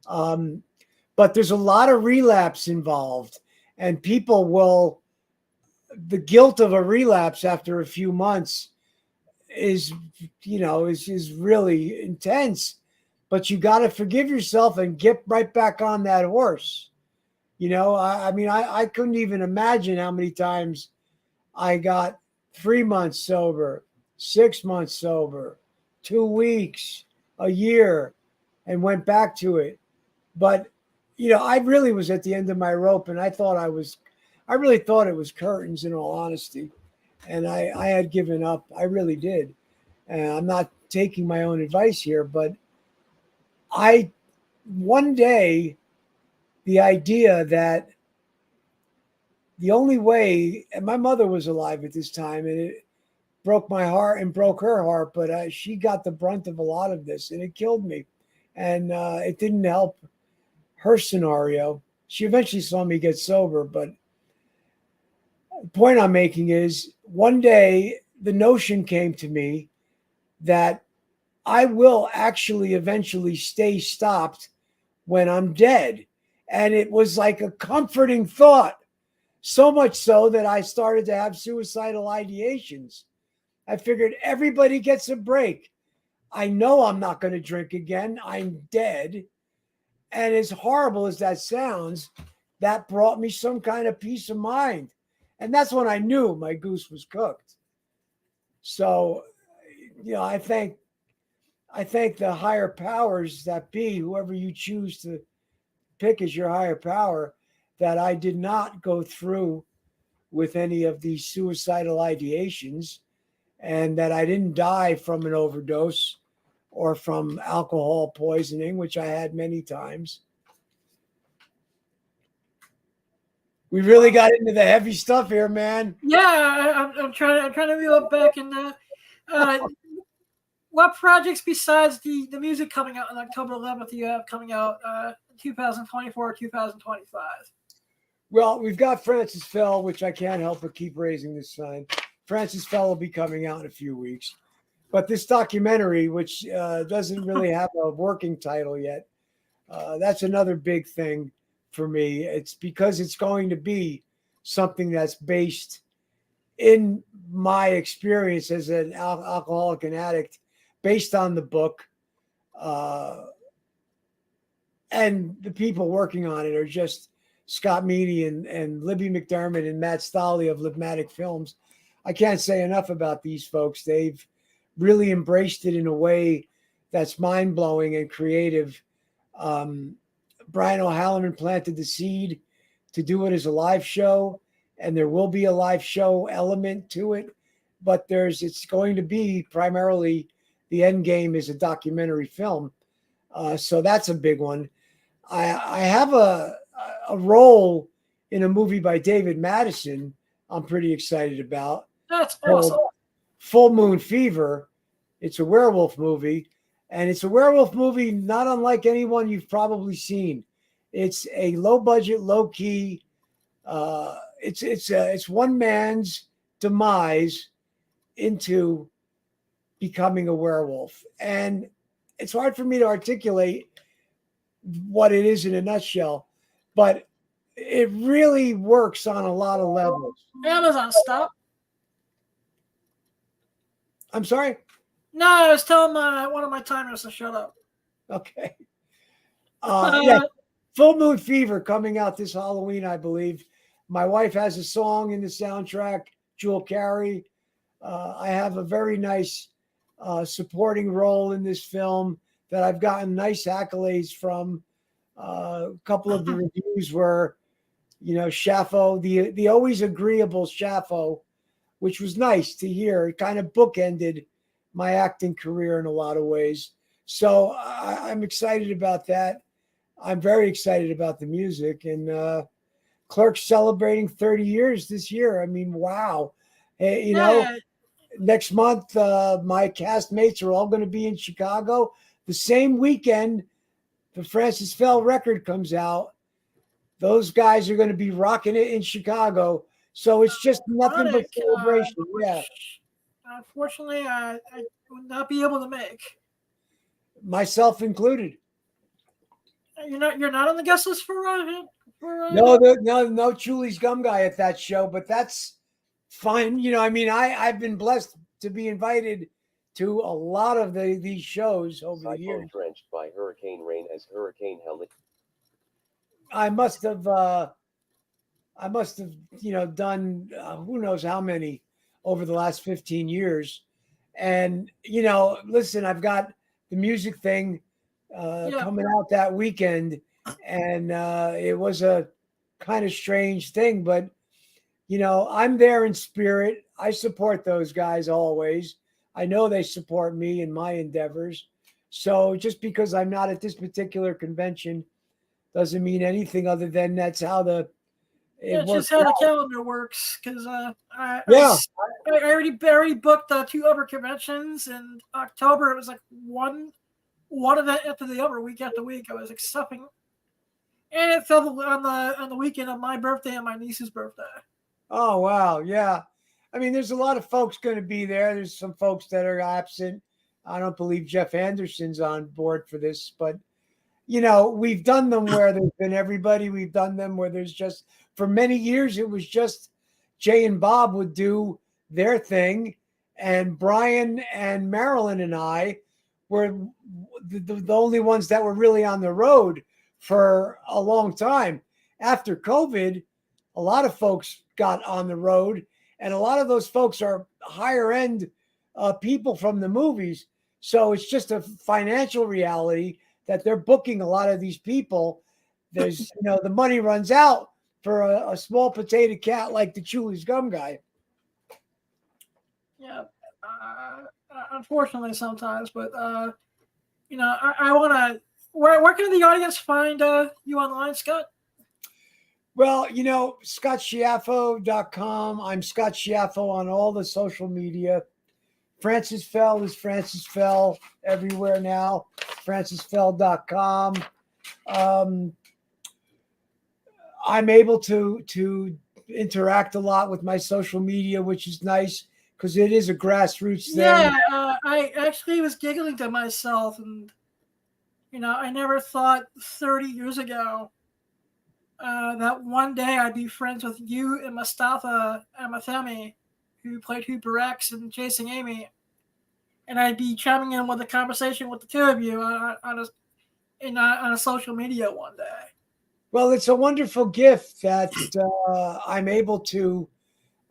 Speaker 4: But there's a lot of relapse involved, and the guilt of a relapse after a few months is really intense, but you got to forgive yourself and get right back on that horse. I couldn't even imagine how many times I got 3 months sober, 6 months sober, 2 weeks, a year, and went back to it. But, I really was at the end of my rope, and I really thought it was curtains, in all honesty. And I had given up. I really did. And I'm not taking my own advice here, but one day, the idea that the only way, and my mother was alive at this time, and broke my heart and broke her heart, but she got the brunt of a lot of this, and it killed me. And it didn't help her scenario. She eventually saw me get sober, but the point I'm making is one day the notion came to me that I will actually eventually stay stopped when I'm dead. And it was like a comforting thought, so much so that I started to have suicidal ideations. I figured everybody gets a break. I know I'm not going to drink again. I'm dead. And as horrible as that sounds, that brought me some kind of peace of mind. And that's when I knew my goose was cooked. So, I thank the higher powers that be, whoever you choose to pick as your higher power, that I did not go through with any of these suicidal ideations, and that I didn't die from an overdose or from alcohol poisoning, which I had many times. We really got into the heavy stuff here, man.
Speaker 2: Yeah, I'm trying to reel it back. And what projects besides the music coming out on October 11th you have coming out 2024 or 2025?
Speaker 4: Well, we've got Francis Fell, which I can't help but keep raising this sign. Francis Fell will be coming out in a few weeks. But this documentary, which doesn't really have a working title yet, that's another big thing for me. It's because it's going to be something that's based in my experience as an alcoholic and addict, based on the book. And the people working on it are just Scott Meany and Libby McDermott and Matt Stolley of Libmatic Films. I can't say enough about these folks. They've really embraced it in a way that's mind-blowing and creative. Brian O'Halloran planted the seed to do it as a live show, and there will be a live show element to it, but it's going to be primarily the end game is a documentary film. So that's a big one. I have a role in a movie by David Madison I'm pretty excited about.
Speaker 2: That's awesome.
Speaker 4: Full Moon Fever. It's a werewolf movie, and it's a werewolf movie not unlike anyone you've probably seen. It's a low budget, low key. It's one man's demise into becoming a werewolf, and it's hard for me to articulate what it is in a nutshell, but it really works on a lot of levels.
Speaker 2: Amazon, stop.
Speaker 4: I'm sorry?
Speaker 2: No, I was telling one of my timers to shut up.
Speaker 4: Okay. Yeah, Full Moon Fever coming out this Halloween, I believe. My wife has a song in the soundtrack, Jewel Carey. I have a very nice supporting role in this film that I've gotten nice accolades from. A couple of the reviews were, Shaffo, the always agreeable Shaffo, which was nice to hear. It kind of bookended my acting career in a lot of ways. So I'm excited about that. I'm very excited about the music, and Clerk's celebrating 30 years this year. I mean, wow. Hey, next month, my castmates are all going to be in Chicago. The same weekend the Francis Fell record comes out, those guys are going to be rocking it in Chicago. So it's just nothing but celebration. Yeah.
Speaker 2: Unfortunately, I would not be able to make.
Speaker 4: Myself included.
Speaker 2: You're not on the guest list for
Speaker 4: No Chuli's Gum Guy at that show, but that's fine. I've been blessed to be invited to a lot of these shows over the years.
Speaker 1: Drenched by hurricane rain as Hurricane Helmet.
Speaker 4: I must have done who knows how many over the last 15 years. And, listen, I've got the music thing coming out that weekend, and it was a kind of strange thing, but, I'm there in spirit. I support those guys always. I know they support me in my endeavors. So just because I'm not at this particular convention doesn't mean anything other than that's how the it
Speaker 2: It's just
Speaker 4: worked
Speaker 2: how
Speaker 4: out.
Speaker 2: the calendar works. Because
Speaker 4: Yeah.
Speaker 2: I already booked 2 other conventions in October. It was like one event after the other, week after week. I was like stuffing, and it fell on the weekend of my birthday and my niece's birthday.
Speaker 4: Oh, wow. Yeah. I mean, there's a lot of folks going to be there. There's some folks that are absent. I don't believe Jeff Anderson's on board for this, but we've done them where there's been everybody. We've done them where there's just, for many years, it was just Jay and Bob would do their thing, and Brian and Marilyn and I were the only ones that were really on the road for a long time. After COVID, a lot of folks got on the road, and a lot of those folks are higher end people from the movies. So it's just a financial reality that they're booking a lot of these people. There's, the money runs out for a small potato cat like the Chewies gum guy.
Speaker 2: Yeah, unfortunately sometimes, but I want to. Where can the audience find you online, Scott?
Speaker 4: Well, scottschiaffo.com. I'm Scott Schiaffo on all the social media. Francis Fell is Francis Fell everywhere now. francisfell.com. I'm able to interact a lot with my social media, which is nice because it is a grassroots thing.
Speaker 2: Yeah, I actually was giggling to myself, and I never thought 30 years ago that one day I'd be friends with you and Mustafa Amathemi, who played Hooper X and Chasing Amy, and I'd be chiming in with a conversation with the two of you on a social media one day.
Speaker 4: Well, it's a wonderful gift that I'm able to.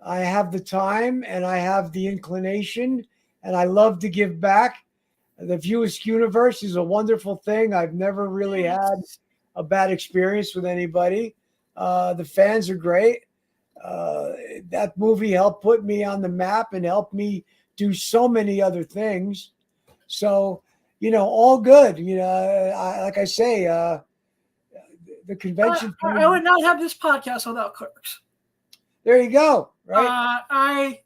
Speaker 4: I have the time and I have the inclination, and I love to give back. The Viewers universe is a wonderful thing. I've never really had a bad experience with anybody. The fans are great. That movie helped put me on the map and helped me do so many other things. So, all good. Like I say, the convention.
Speaker 2: I would not have this podcast without Clerks.
Speaker 4: There you go. Right.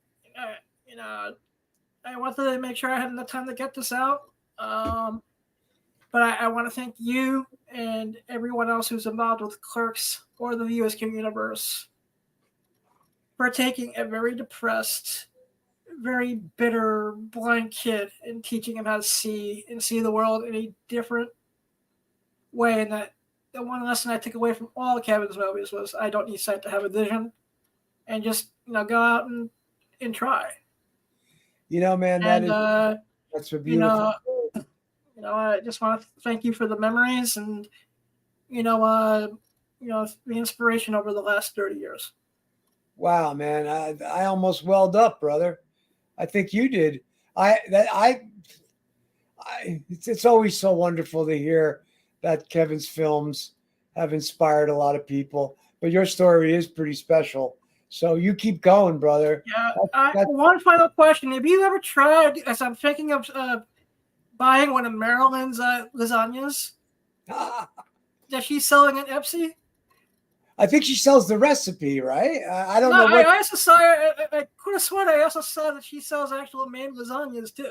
Speaker 2: I wanted to make sure I had enough time to get this out. But I want to thank you and everyone else who's involved with Clerks or the Viewers universe for taking a very depressed, very bitter, blind kid and teaching him how to see the world in a different way. And that the one lesson I took away from all Kevin's movies was I don't need sight to have a vision, and just go out and try.
Speaker 4: Man, that's a beautiful.
Speaker 2: I just want to thank you for the memories and the inspiration over the last 30 years.
Speaker 4: Wow, man, I almost welled up, brother. I think you did. It's always so wonderful to hear that Kevin's films have inspired a lot of people, but your story is pretty special. So you keep going, brother.
Speaker 2: Yeah. One final question: have you ever tried? As I'm thinking of buying one of Marilyn's lasagnas that she's selling at Epsi.
Speaker 4: I think she sells the recipe, right? I don't know.
Speaker 2: I also saw. I could have sworn I also saw that she sells actual made lasagnas too.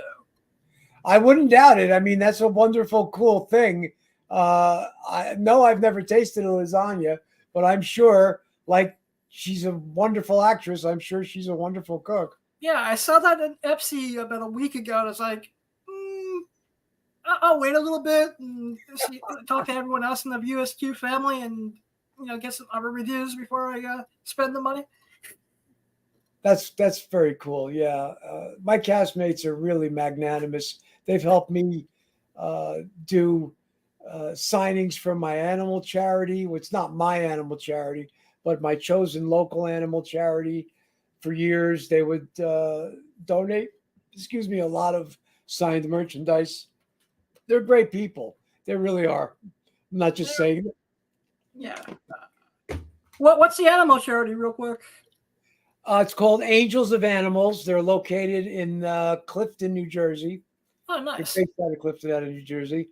Speaker 4: I wouldn't doubt it. I mean, that's a wonderful, cool thing. I've never tasted a lasagna, but I'm sure, like, she's a wonderful actress. I'm sure she's a wonderful cook.
Speaker 2: Yeah, I saw that in Epsi about a week ago, and I was like, I'll wait a little bit and talk to everyone else in the VSQ family and get some other reviews before I spend the money.
Speaker 4: That's very cool. Yeah, my castmates are really magnanimous. They've helped me do signings for my animal charity. Well, it's not my animal charity, but my chosen local animal charity. For years, they would donate, a lot of signed merchandise. They're great people. They really are. I'm not just saying it.
Speaker 2: Yeah. What's the animal charity, real quick?
Speaker 4: It's called Angels of Animals. They're located in Clifton, New Jersey.
Speaker 2: Oh, nice.
Speaker 4: It's based out of Clifton, out of New Jersey.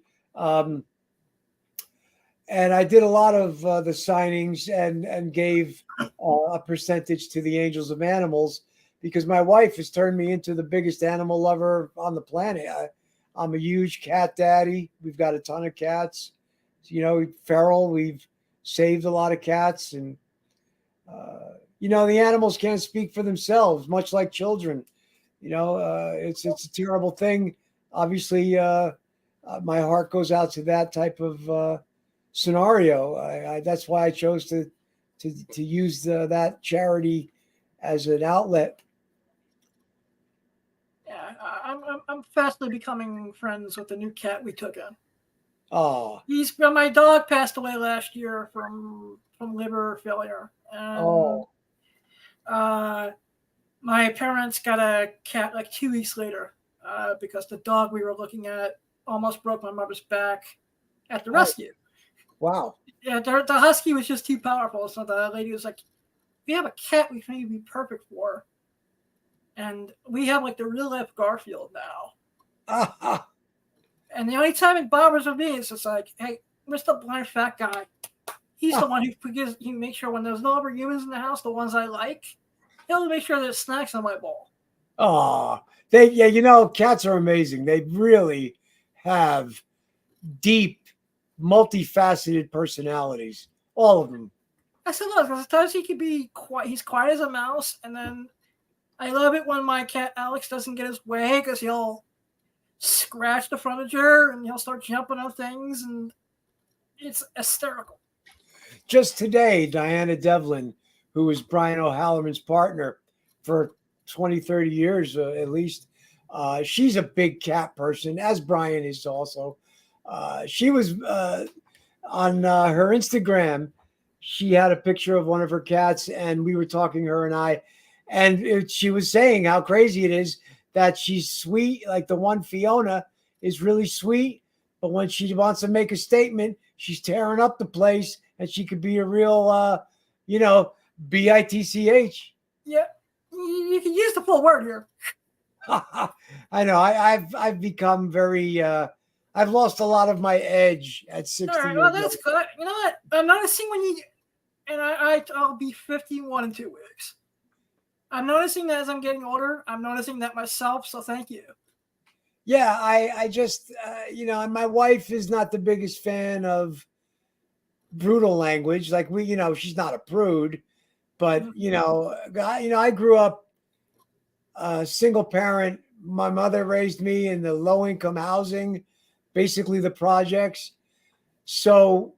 Speaker 4: and I did a lot of the signings and gave a percentage to the Angels of Animals because my wife has turned me into the biggest animal lover on the planet. I'm a huge cat daddy. We've got a ton of cats. You know, feral. We've saved a lot of cats, and you know, the animals can't speak for themselves, much like children. You know, it's a terrible thing. Obviously, my heart goes out to that type of scenario. That's why I chose to use that charity as an outlet.
Speaker 2: Yeah, I'm fastly becoming friends with the new cat we took in.
Speaker 4: Oh,
Speaker 2: My dog passed away last year from liver failure, and
Speaker 4: oh,
Speaker 2: my parents got a cat like 2 weeks later because the dog we were looking at almost broke my mother's back at the
Speaker 4: oh,
Speaker 2: rescue.
Speaker 4: wow.
Speaker 2: Yeah, the husky was just too powerful, so the lady was like, "We have a cat we think you'd be perfect for," and we have like the real life Garfield now. And the only time it bothers with me is just like, hey, Mr. Blind Fat Guy, he's the one he makes sure when there's no other humans in the house, the ones I like, he'll make sure there's snacks on my bowl.
Speaker 4: Oh, you know, cats are amazing. They really have deep, multifaceted personalities. All of them.
Speaker 2: I said, look, sometimes he can be quiet. He's quiet as a mouse, and then I love it when my cat Alex doesn't get his way because he'll scratch the furniture and he'll start jumping on things, and it's hysterical.
Speaker 4: Just today, Diana Devlin, who was Brian O'Halloran's partner for 20, 30 years at least, she's a big cat person, as Brian is also. She was on her Instagram. She had a picture of one of her cats, and we were talking, her and I, and she was saying how crazy it is that she's sweet. Like the one Fiona is really sweet, but when she wants to make a statement, she's tearing up the place, and she could be a real, you know, bitch.
Speaker 2: Yeah, you can use the full word here.
Speaker 4: I know. I've become very. I've lost a lot of my edge at 60
Speaker 2: All right,
Speaker 4: years
Speaker 2: well, that's
Speaker 4: old.
Speaker 2: good. You know what? I'm noticing when you, and I'll be 51 in 2 weeks. I'm noticing that as I'm getting older, I'm noticing that myself, so thank you.
Speaker 4: Yeah, I just, you know, and my wife is not the biggest fan of brutal language. Like you know, she's not a prude, but you know, I grew up single parent. My mother raised me in the low income housing, basically the projects. So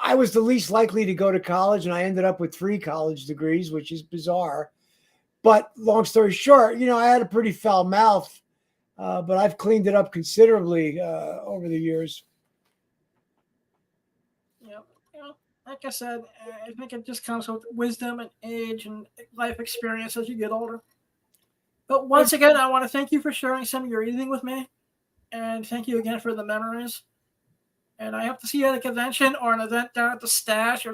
Speaker 4: I was the least likely to go to college, and I ended up with 3 college degrees, which is bizarre. But long story short, you know, I had a pretty foul mouth, but I've cleaned it up considerably over the years.
Speaker 2: Yeah, you know, like I said, I think it just comes with wisdom and age and life experience as you get older. But once again, I want to thank you for sharing some of your evening with me, and thank you again for the memories. And I hope to see you at a convention or an event down at the Stash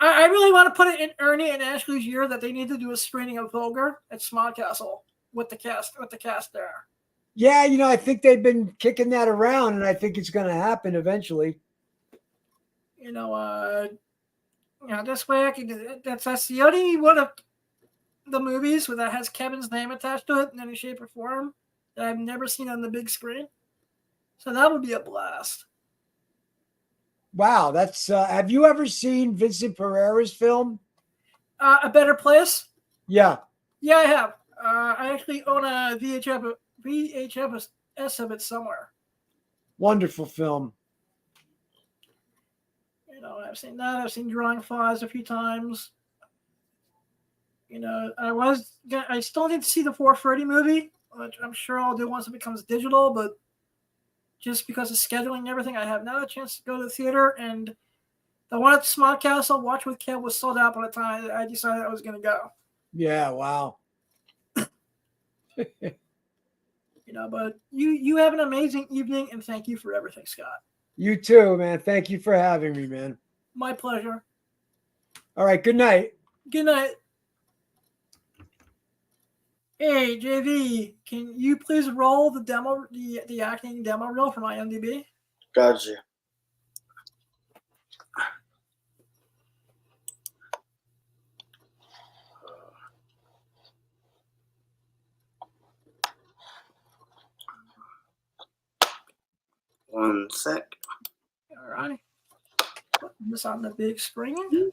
Speaker 2: I really want to put it in Ernie and Ashley's year that they need to do a screening of Vulgar at Smart Castle with the cast there.
Speaker 4: Yeah, you know, I think they've been kicking that around, and I think it's going to happen eventually.
Speaker 2: You know, this way I can do it. That's the only one of the movies that has Kevin's name attached to it in any shape or form that I've never seen on the big screen. So that would be a blast.
Speaker 4: Wow, that's. Have you ever seen Vincent Pereira's film?
Speaker 2: A Better Place?
Speaker 4: Yeah.
Speaker 2: Yeah, I have. I actually own a VHS of it somewhere.
Speaker 4: Wonderful film.
Speaker 2: You know, I've seen that. I've seen Drawing Flies a few times. You know, I still need to see the 4:30 movie, which I'm sure I'll do once it becomes digital, but just because of scheduling and everything, I have not a chance to go to the theater. And the one at the Smart Castle, Watch with Kev, was sold out by the time I decided I was going to go.
Speaker 4: Yeah, wow.
Speaker 2: You know, but you have an amazing evening, and thank you for everything, Scott.
Speaker 4: You too, man. Thank you for having me, man.
Speaker 2: My pleasure.
Speaker 4: All right, good night.
Speaker 2: Good night. Hey, JV, can you please roll the acting demo reel from IMDb?
Speaker 3: Gotcha. 1 sec.
Speaker 2: All right. Put this on the big screen.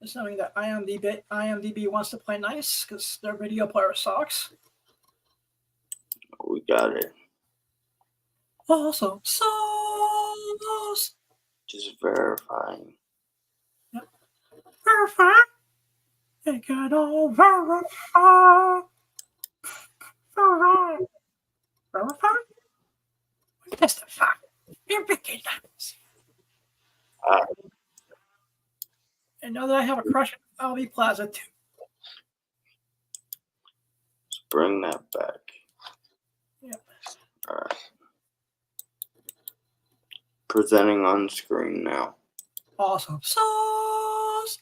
Speaker 2: It's something that IMDb wants to play nice because their video player sucks.
Speaker 3: We got it.
Speaker 2: Also, sauce.
Speaker 3: Just verifying.
Speaker 2: Yep. Verify. You can all verify. Verify. Verify. Testify. You're picking nuts. And now that I have a crush on LB Plaza too.
Speaker 3: Let's bring that back.
Speaker 2: Yep.
Speaker 3: All right. Presenting on screen now.
Speaker 2: Awesome sauce.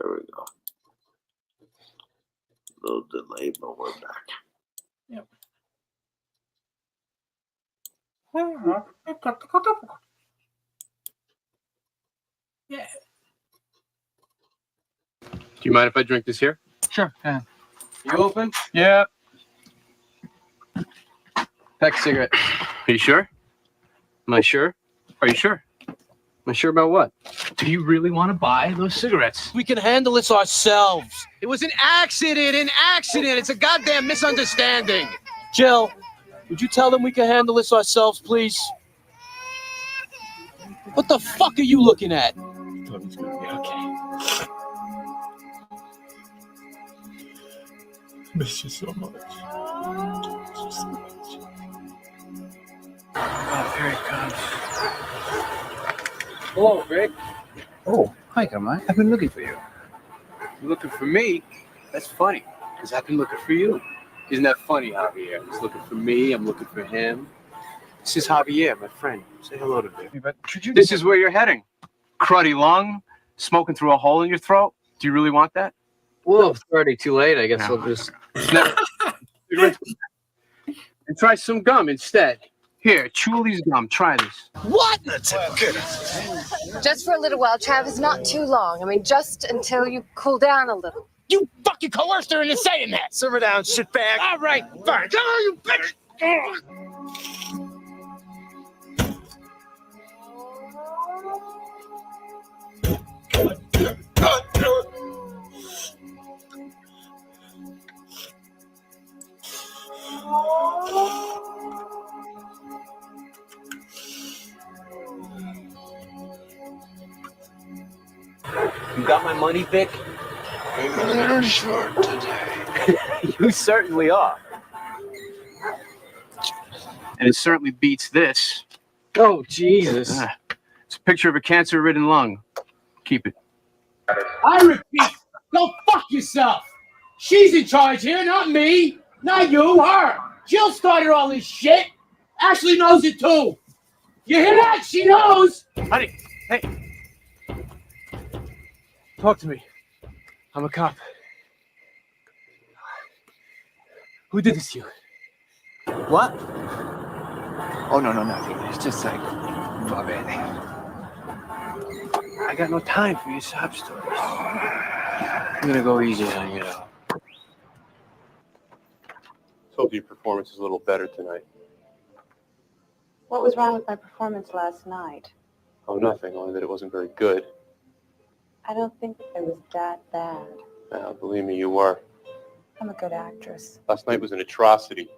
Speaker 3: There we go. A little delay, but we're back.
Speaker 2: Yep. Yeah.
Speaker 5: Do you mind if I drink this here?
Speaker 6: Sure. Yeah.
Speaker 5: You open?
Speaker 6: Yeah. Pack of cigarettes.
Speaker 5: Are you sure? Am I sure? Are you sure? Am I sure about what?
Speaker 6: Do you really want to buy those cigarettes?
Speaker 7: We can handle this ourselves. It was an accident, It's a goddamn misunderstanding. Jill, would you tell them we can handle this ourselves, please? What the fuck are you looking at?
Speaker 6: It's gonna be okay. Miss you so much.
Speaker 7: Oh, here he comes.
Speaker 5: Hello, Rick.
Speaker 6: Oh, hi, Carmine. I've been looking for you.
Speaker 5: You looking for me? That's funny, because I've been looking for you. Isn't that funny, Javier? He's looking for me, I'm looking for him. This is Javier, my friend. Say hello to me.
Speaker 6: But should you?
Speaker 5: This is where you're heading. Cruddy lung, smoking through a hole in your throat. Do you really want that?
Speaker 8: Well, it's already too late. I guess
Speaker 5: No.
Speaker 8: we'll just.
Speaker 5: And try some gum instead. Here, chewies gum. Try this.
Speaker 7: What?
Speaker 9: Just for a little while, Travis, not too long. I mean, just until you cool down a little.
Speaker 7: You fucking coerced her into saying that. Simmer down, shitbag. All right, fine. Come on, you bitch.
Speaker 5: You got my money, Vic?
Speaker 3: I'm short today.
Speaker 5: You certainly are. And it certainly beats this.
Speaker 8: Oh, Jesus.
Speaker 5: It's a picture of a cancer-ridden lung. Keep it.
Speaker 7: I repeat, go fuck yourself. She's in charge here, not me. Not you, her. Jill started all this shit. Ashley knows it too. You hear that? She knows.
Speaker 5: Honey, hey. Talk to me. I'm a cop. Who did this to you?
Speaker 6: What? Oh no, nothing. It's just like,
Speaker 5: I got no time for your sob stories. I'm gonna go easy on you, though.
Speaker 10: Hope your performance is a little better tonight.
Speaker 9: What was wrong with my performance last night?
Speaker 10: Oh, nothing, only that it wasn't very good.
Speaker 9: I don't think that it was that bad.
Speaker 10: Believe me, you were.
Speaker 9: I'm a good actress.
Speaker 10: Last night was an atrocity.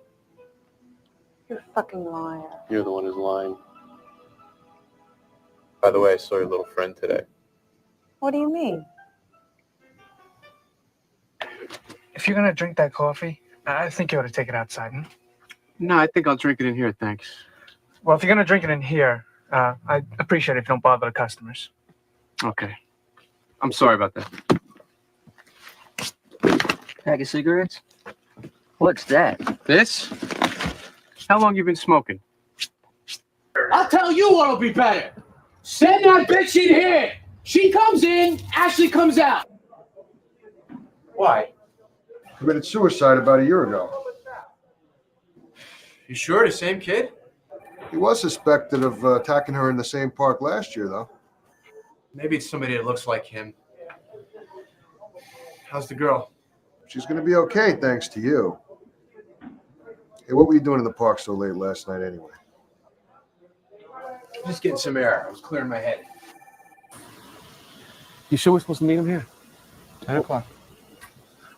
Speaker 9: You're a fucking liar.
Speaker 10: You're the one who's lying. By the way, I saw your little friend today.
Speaker 9: What do you mean?
Speaker 6: if you're gonna drink that coffee, I think you ought to take it outside.
Speaker 5: No, I think I'll drink it in here, thanks.
Speaker 6: Well, if you're gonna drink it in here, I'd appreciate it if you don't bother the customers.
Speaker 5: Okay. I'm sorry about that.
Speaker 8: Pack of cigarettes? What's that?
Speaker 5: This? How long you been smoking?
Speaker 7: I'll tell you what'll be better. Send that bitch in here. She comes in, Ashley comes out.
Speaker 5: Why?
Speaker 11: Committed suicide about a year ago.
Speaker 5: You sure? The same kid?
Speaker 11: He was suspected of attacking her in the same park last year, though.
Speaker 5: Maybe it's somebody that looks like him. How's the girl?
Speaker 11: She's going to be okay, thanks to you. Hey, what were you doing in the park so late last night anyway?
Speaker 5: Just getting some air. I was clearing my head.
Speaker 12: You sure we're supposed to meet him here? 10 o'clock.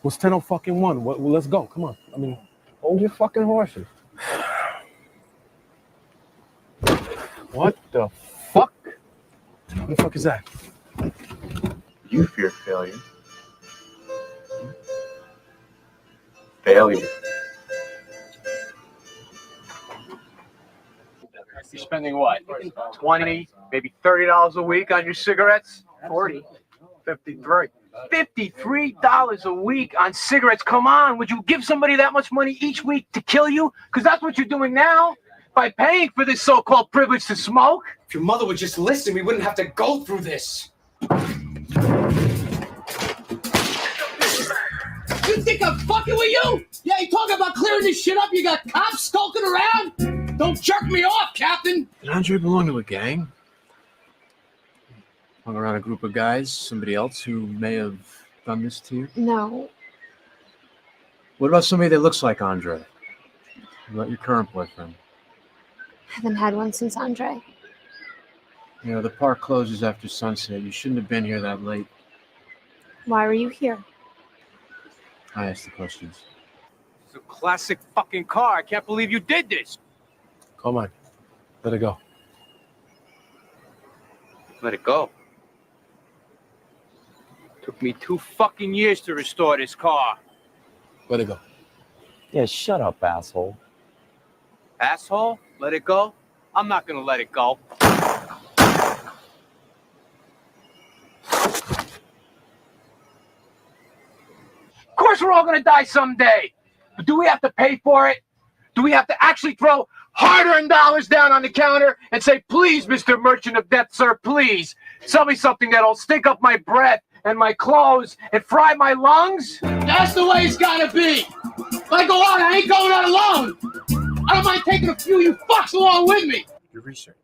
Speaker 12: What's 10:01? Well, let's go. Come on. I mean, hold your fucking horses. What the fuck? What the fuck is that?
Speaker 10: You fear failure. Failure.
Speaker 5: You're spending what? 20, maybe $30 a week on your cigarettes?
Speaker 8: 40.
Speaker 5: 53. $53 a week on cigarettes. Come on, would you give somebody that much money each week to kill you? Because that's what you're doing now by paying for this so-called privilege to smoke.
Speaker 7: If your mother would just listen, we wouldn't have to go through this. You think I'm fucking with you? Yeah, you talking about clearing this shit up? You got cops skulking around? Don't jerk me off, Captain.
Speaker 5: Did Andre belong to a gang? Hung around a group of guys, somebody else who may have done this to you?
Speaker 9: No.
Speaker 5: What about somebody that looks like Andre? What about your current boyfriend?
Speaker 9: Haven't had one since Andre.
Speaker 5: You know, the park closes after sunset. You shouldn't have been here that late.
Speaker 9: Why were you here?
Speaker 5: I asked the questions. It's a classic fucking car. I can't believe you did this.
Speaker 12: Come on. Let it go.
Speaker 5: Let it go. Took me 2 fucking years to restore this car.
Speaker 12: Let it go.
Speaker 8: Yeah, shut up, asshole.
Speaker 5: Asshole? Let it go? I'm not gonna let it go. Of course we're all gonna die someday. But do we have to pay for it? Do we have to actually throw hard-earned dollars down on the counter and say, please, Mr. Merchant of Death, sir, please, sell me something that'll stink up my breath and my clothes and fry my lungs?
Speaker 7: That's the way it's gotta be. If I go out, I ain't going out alone. I don't mind taking a few of you fucks along with me.
Speaker 5: Your research.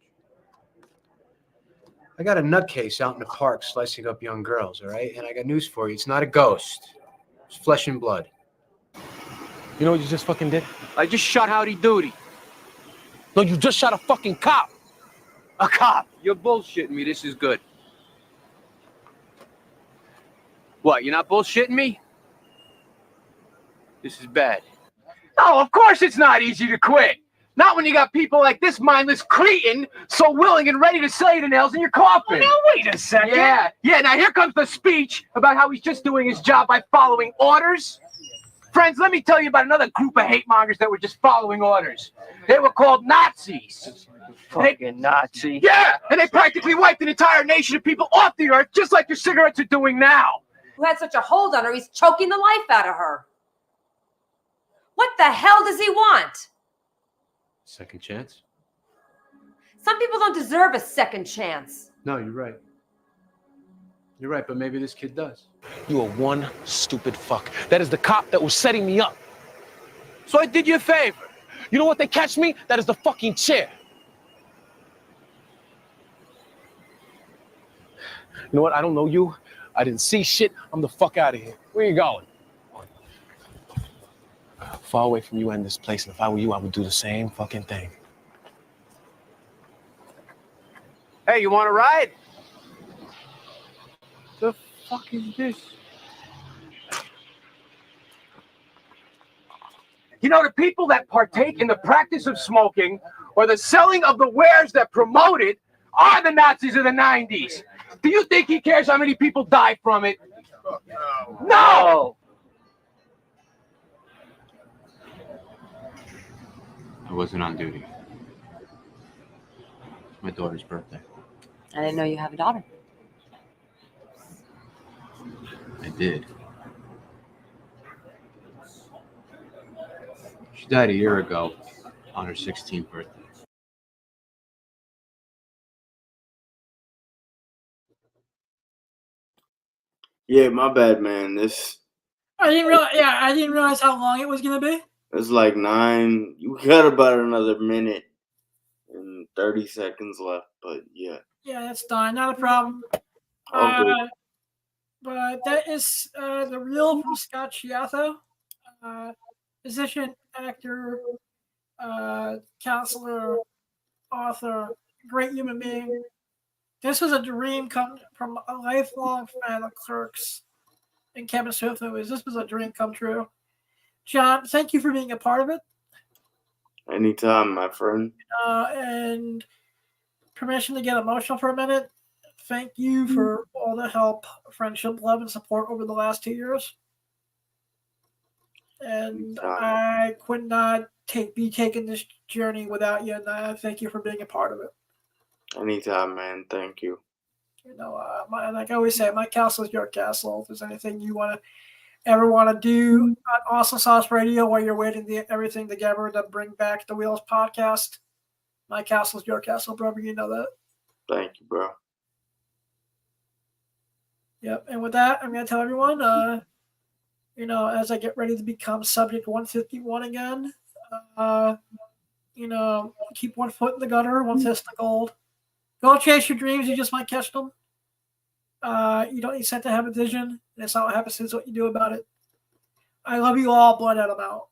Speaker 5: I got a nutcase out in the park slicing up young girls, all right? And I got news for you. It's not a ghost. It's flesh and blood.
Speaker 12: You know what you just fucking did?
Speaker 5: I just shot Howdy Doody.
Speaker 12: No, you just shot a fucking cop.
Speaker 5: A cop? You're bullshitting me. This is good. What, you're not bullshitting me? This is bad. No, of course it's not easy to quit. Not when you got people like this mindless cretin so willing and ready to sell you the nails in your coffin.
Speaker 7: Oh, now wait a second.
Speaker 5: Yeah, now here comes the speech about how he's just doing his job by following orders. Friends, let me tell you about another group of hate mongers that were just following orders. They were called Nazis.
Speaker 8: Fucking Nazi.
Speaker 5: Yeah, and they practically wiped an entire nation of people off the earth, just like your cigarettes are doing now.
Speaker 13: Who had such a hold on her, he's choking the life out of her. What the hell does he want?
Speaker 5: Second chance?
Speaker 13: Some people don't deserve a second chance.
Speaker 5: No, you're right. You're right, but maybe this kid does.
Speaker 12: You are one stupid fuck. That is the cop that was setting me up.
Speaker 5: So I did you a favor.
Speaker 12: You know what they catch me? That is the fucking chair. You know what? I don't know you. I didn't see shit. I'm the fuck out of here. Where you going? Far away from you and this place. And if I were you, I would do the same fucking thing.
Speaker 5: Hey, you want to ride? The fuck is this? You know, the people that partake in the practice of smoking or the selling of the wares that promote it are the Nazis of the 90s. Do you think he cares how many people die from it? No! I wasn't on duty. It's my daughter's birthday.
Speaker 13: I didn't know you have a daughter.
Speaker 5: I did. She died a year ago on her 16th birthday.
Speaker 3: Yeah, my bad, man. This
Speaker 2: I didn't realize. Yeah, I didn't realize how long it was gonna be.
Speaker 3: it's like 9. You got about another minute and 30 seconds left, but yeah.
Speaker 2: Yeah, that's fine. Not a problem.
Speaker 3: All good.
Speaker 2: But that is the reel from Scott Chiatho, musician, actor, counselor, author, great human being. This was a dream come from a lifelong fan of Clerks and Kevin Smith movies. This was a dream come true. John, thank you for being a part of it.
Speaker 3: Anytime, my friend.
Speaker 2: And permission to get emotional for a minute. Thank you for all the help, friendship, love, and support over the last 2 years. And I could not be taking this journey without you, and I thank you for being a part of it.
Speaker 3: Anytime, man. Thank you.
Speaker 2: You know, like I always say, my castle is your castle. If there's anything you ever want to do on Awesome Sauce Radio while you're waiting everything together to bring back the Wheels podcast, my castle is your castle, brother. You know that.
Speaker 3: Thank you, bro.
Speaker 2: Yep. And with that, I'm going to tell everyone, as I get ready to become subject 151 again, keep one foot in the gutter, one fist in the gold. Go chase your dreams. You just might catch them. You don't need set to have a vision. And it's not what happens, it's what you do about it. I love you all. Blood out. I'm out.